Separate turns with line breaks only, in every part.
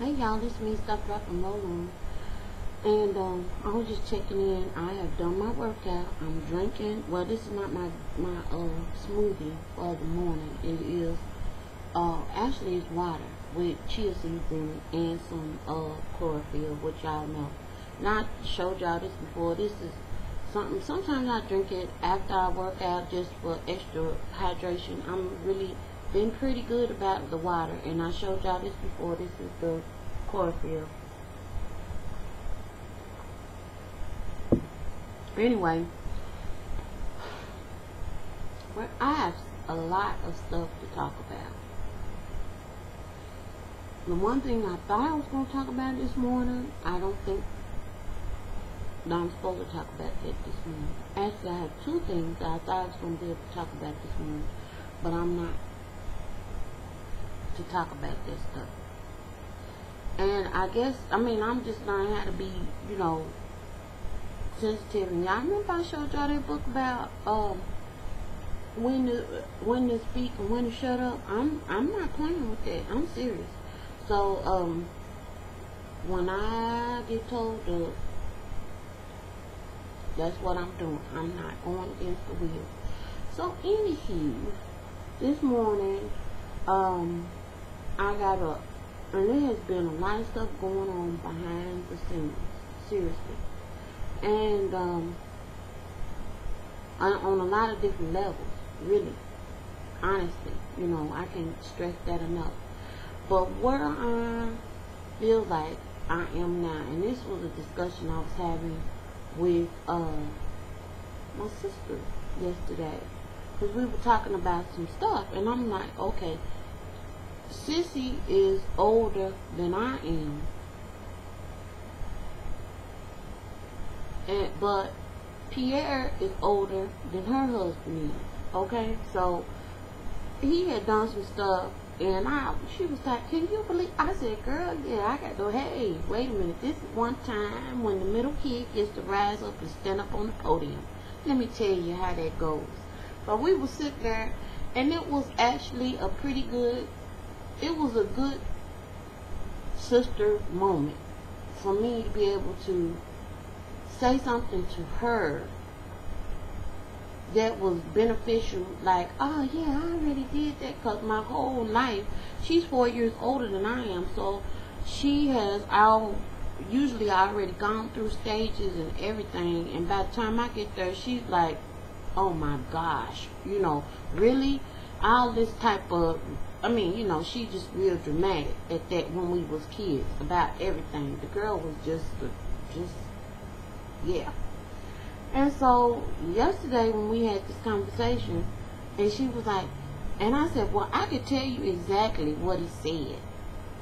Hey y'all, this is me, Stop, Drop, and Roll On. And I was just checking in. I have done my workout. I'm drinking. Well, this is not my smoothie for the morning. It is actually it's water with chia seeds in it and some chlorophyll, which y'all know. Not showed y'all this before. This is something. Sometimes I drink it after I work out just for extra hydration. I'm really been pretty good about the water, and I showed y'all this before. This is the chlorophyll. Anyway, I have a lot of stuff to talk about. The one thing I thought I was going to talk about this morning, I don't think that I'm supposed to talk about that this morning. Actually, I have two things that I thought I was going to be able to talk about this morning, but I'm not to talk about this stuff. And I guess, I'm just learning how to be, sensitive. And y'all remember I showed y'all that book about when to speak and when to shut up? I'm not playing with that. I'm serious. So when I get told to, that's what I'm doing. I'm not going against the wheel. So anywho, this morning I got up, and there has been a lot of stuff going on behind the scenes, seriously, and on a lot of different levels, really, honestly, I can't stress that enough. But where I feel like I am now, and this was a discussion I was having with my sister yesterday, because we were talking about some stuff, and I'm like, okay, Sissy is older than I am, but Pierre is older than her husband is. Okay, so he had done some stuff, and she was like, "Can you believe?" I said, "Girl, yeah, I got to go. Hey, wait a minute. This is one time when the middle kid gets to rise up and stand up on the podium. Let me tell you how that goes." But we were sitting there, and it was actually a pretty good. It was a good sister moment for me to be able to say something to her that was beneficial, like, oh yeah, I already did that, because my whole life, she's 4 years older than I am, so she has usually already gone through stages and everything, and by the time I get there, she's like, oh my gosh, really, all this type of, she just real dramatic at that when we was kids about everything. The girl was just, yeah. And so, yesterday when we had this conversation, and she was like, and I said, well, I could tell you exactly what he said,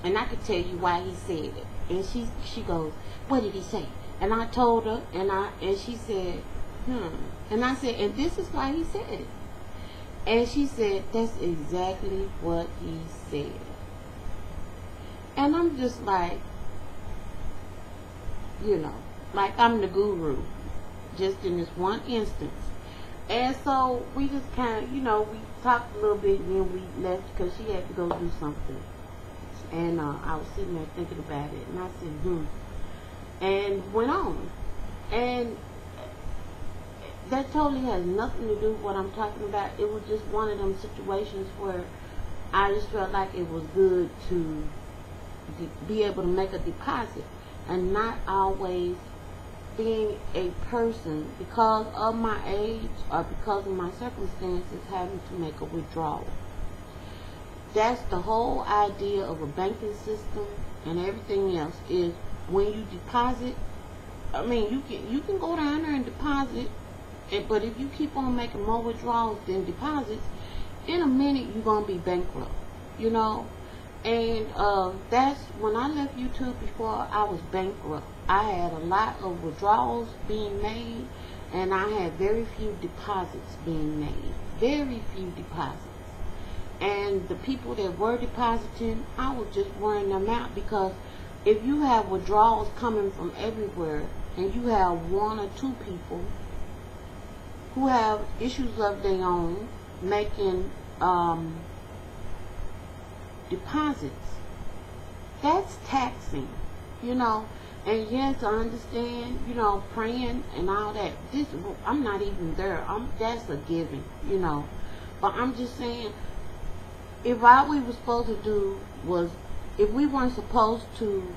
and I could tell you why he said it. And she goes, what did he say? And I told her, and she said, and I said, and this is why he said it. And she said, that's exactly what he said. And I'm just like, like I'm the guru, just in this one instance. And so we just kind of, we talked a little bit, and then we left because she had to go do something. And I was sitting there thinking about it, and I said, and went on. And that totally has nothing to do with what I'm talking about. It was just one of them situations where I just felt like it was good to be able to make a deposit, and not always being a person, because of my age or because of my circumstances, having to make a withdrawal. That's the whole idea of a banking system and everything else, is when you deposit, you can go down there and deposit, but if you keep on making more withdrawals than deposits, in a minute you're going to be bankrupt, And that's when I left YouTube before, I was bankrupt. I had a lot of withdrawals being made, and I had very few deposits being made. Very few deposits. And the people that were depositing, I was just wearing them out, because if you have withdrawals coming from everywhere, and you have one or two people who have issues of their own making deposits, That's taxing, you know. And yes, I understand, you know, praying and all that. I'm not even there. That's a given, you know. But I'm just saying, if all we were supposed to do was, if we weren't supposed to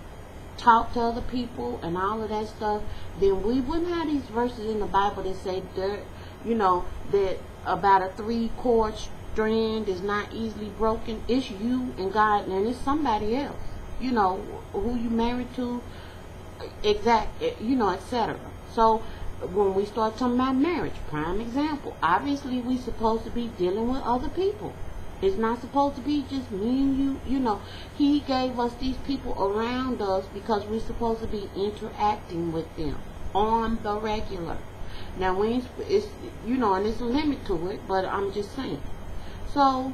talk to other people and all of that stuff, then we wouldn't have these verses in the Bible that say that, you know, that about a 3-chord strand is not easily broken. It's you and God, and it's somebody else, you know, who you married to, you know, etc. So when we start talking about marriage, prime example, obviously we supposed to be dealing with other people. It's not supposed to be just me and you. You know, he gave us these people around us because we're supposed to be interacting with them on the regular. Now, it's, you know, and there's a limit to it, but I'm just saying. So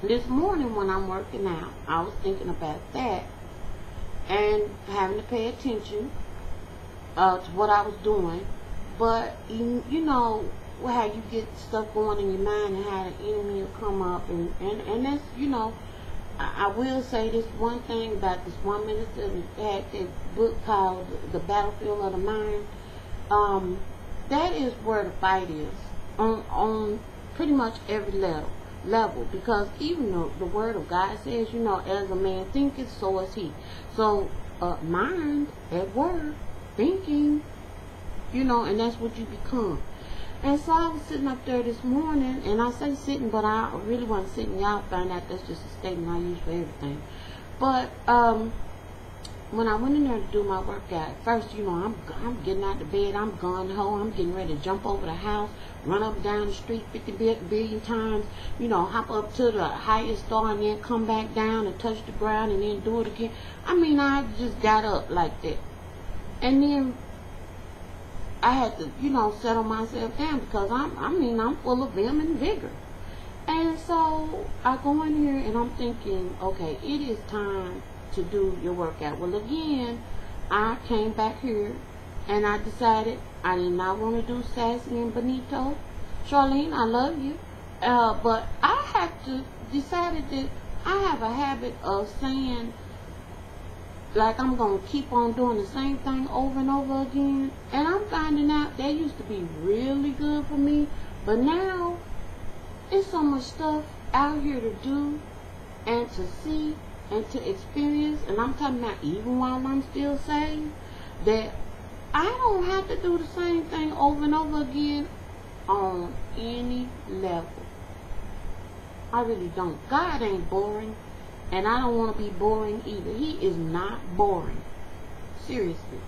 this morning when I'm working out, I was thinking about that and having to pay attention to what I was doing. But you know how you get stuff going in your mind and how the enemy will come up, and that's, you know, I will say this one thing about this one minister that had that book called The Battlefield of the Mind. That is where the fight is on pretty much every level, because even though the word of God says, you know, as a man thinketh, so is he. So mind at work, thinking, you know, and that's what you become. And so I was sitting up there this morning, and I say sitting, but I really wasn't sitting. Y'all find out that's just a statement I use for everything. But when I went in there to do my workout, first, you know, I'm getting out of bed, I'm gung ho, I'm getting ready to jump over the house, run up and down the street 50 billion times, you know, hop up to the highest star and then come back down and touch the ground and then do it again. I mean, I just got up like that. And then I had to, you know, settle myself down because I'm full of vim and vigor. And so I go in here and I'm thinking, okay, it is time to do your workout. Well, again, I came back here and I decided I did not want to do Sassy and Benito. Charlene, I love you. But I have to decided that I have a habit of saying, like, I'm going to keep on doing the same thing over and over again. And I'm finding out that used to be really good for me. But now, there's so much stuff out here to do and to see and to experience. And I'm talking about even while I'm still saved, that I don't have to do the same thing over and over again on any level. I really don't. God ain't boring. And I don't want to be boring either. He is not boring. Seriously.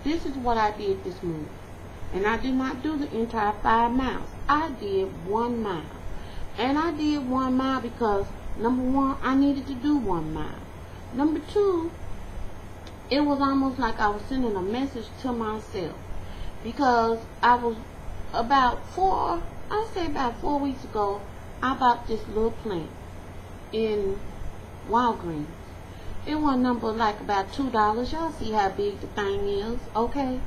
This is what I did this morning. And I did not do the entire 5 miles. I did 1 mile. And I did 1 mile because, number one, I needed to do 1 mile. Number two, it was almost like I was sending a message to myself. Because I was about 4 weeks ago, I bought this little plant in Walgreens. It was number like about $2. Y'all see how big the thing is, okay?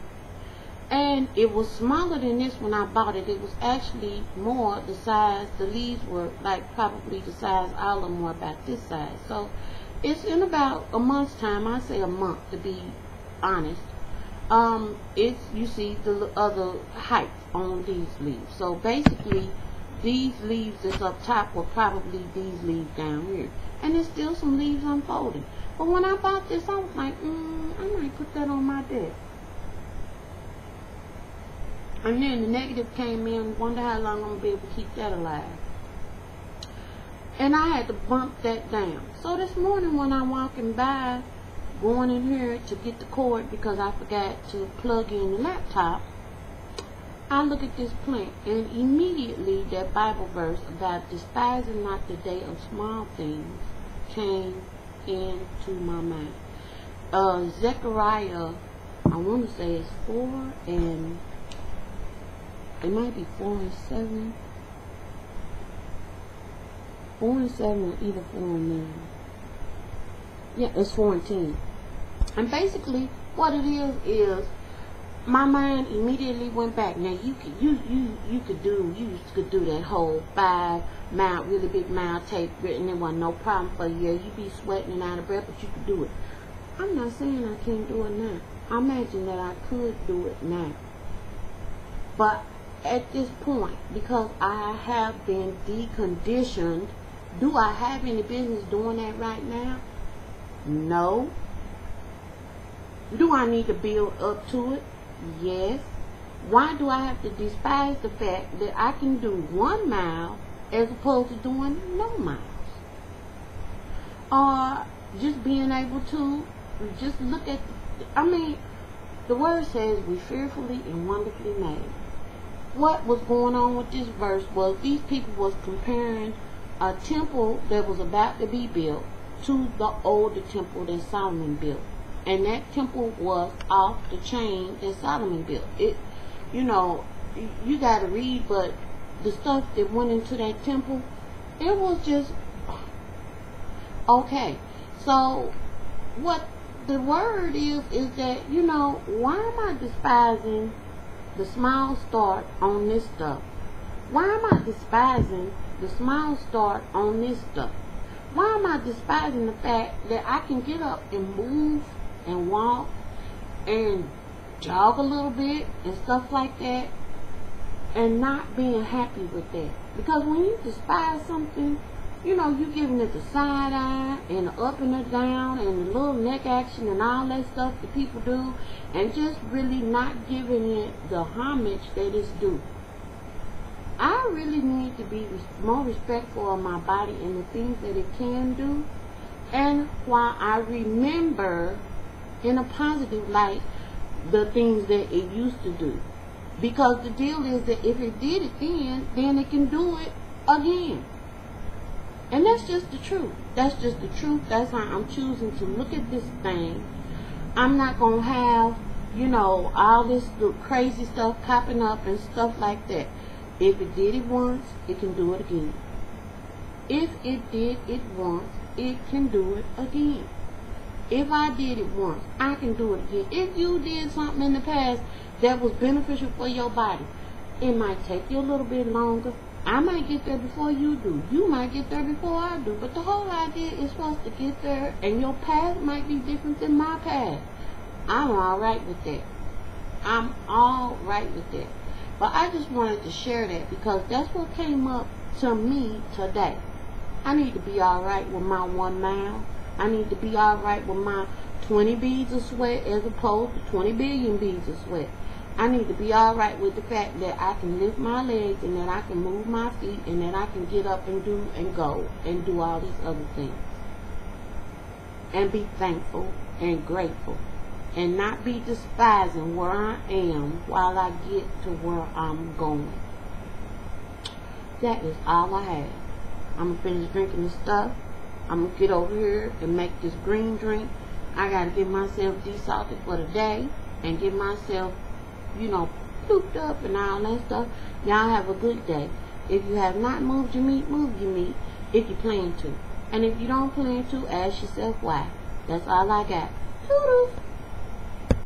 And it was smaller than this when I bought it. It was actually more the size. The leaves were like probably the size. All of them were about this size. So it's in about a month's time. I say a month to be honest. It's, you see the other height on these leaves. So basically, these leaves that's up top were probably these leaves down here. And there's still some leaves unfolding. But when I bought this, I was like, I might put that on my desk. And then the negative came in, wonder how long I'm going to be able to keep that alive. And I had to bump that down. So this morning when I'm walking by, going in here to get the cord because I forgot to plug in the laptop, I look at this plant, and immediately that Bible verse about despising not the day of small things came into my mind. Zechariah, I want to say it's 4 and it might be 4 and 7. 4 and 7 or either 4 and 9. Yeah, it's 4 and 10. And basically what it is my mind immediately went back. Now you used to do that whole 5-mile, really big mile tape written. It wasn't no problem for you. You be sweating and out of breath, but you could do it. I'm not saying I can't do it now. I imagine that I could do it now. But at this point, because I have been deconditioned, do I have any business doing that right now? No. Do I need to build up to it? Yes. Why do I have to despise the fact that I can do 1 mile as opposed to doing no miles? Or just being able to just look at, the word says we fearfully and wonderfully made. What was going on with this verse was these people was comparing a temple that was about to be built to the older temple that Solomon built. And that temple was off the chain that Solomon built. It, you gotta read, but the stuff that went into that temple, it was just, okay. So, what the word is that, why am I despising the small start on this stuff? Why am I despising the small start on this stuff? Why am I despising the fact that I can get up and move and walk and jog a little bit and stuff like that and not being happy with that? Because when you despise something, you giving it the side eye and the up and the down and the little neck action and all that stuff that people do, and just really not giving it the homage that it's due. I really need to be more respectful of my body and the things that it can do, and while I remember in a positive light the things that it used to do. Because the deal is that if it did it then it can do it again. And that's just the truth. That's just the truth. That's how I'm choosing to look at this thing. I'm not going to have, all this crazy stuff popping up and stuff like that. If it did it once, it can do it again. If it did it once, it can do it again. If I did it once, I can do it again. If you did something in the past that was beneficial for your body, it might take you a little bit longer. I might get there before you do. You might get there before I do. But the whole idea is for us to get there, and your path might be different than my path. I'm alright with that. I'm alright with that. But I just wanted to share that because that's what came up to me today. I need to be alright with my 1 mile. I need to be alright with my 20 beads of sweat as opposed to 20 billion beads of sweat. I need to be alright with the fact that I can lift my legs and that I can move my feet and that I can get up and do and go and do all these other things. And be thankful and grateful. And not be despising where I am while I get to where I'm going. That is all I have. I'm going to finish drinking this stuff. I'm going to get over here and make this green drink. I got to get myself desalted for the day and get myself, pooped up and all that stuff. Y'all have a good day. If you have not moved your meat, move your meat if you plan to. And if you don't plan to, ask yourself why. That's all I got. Toodles.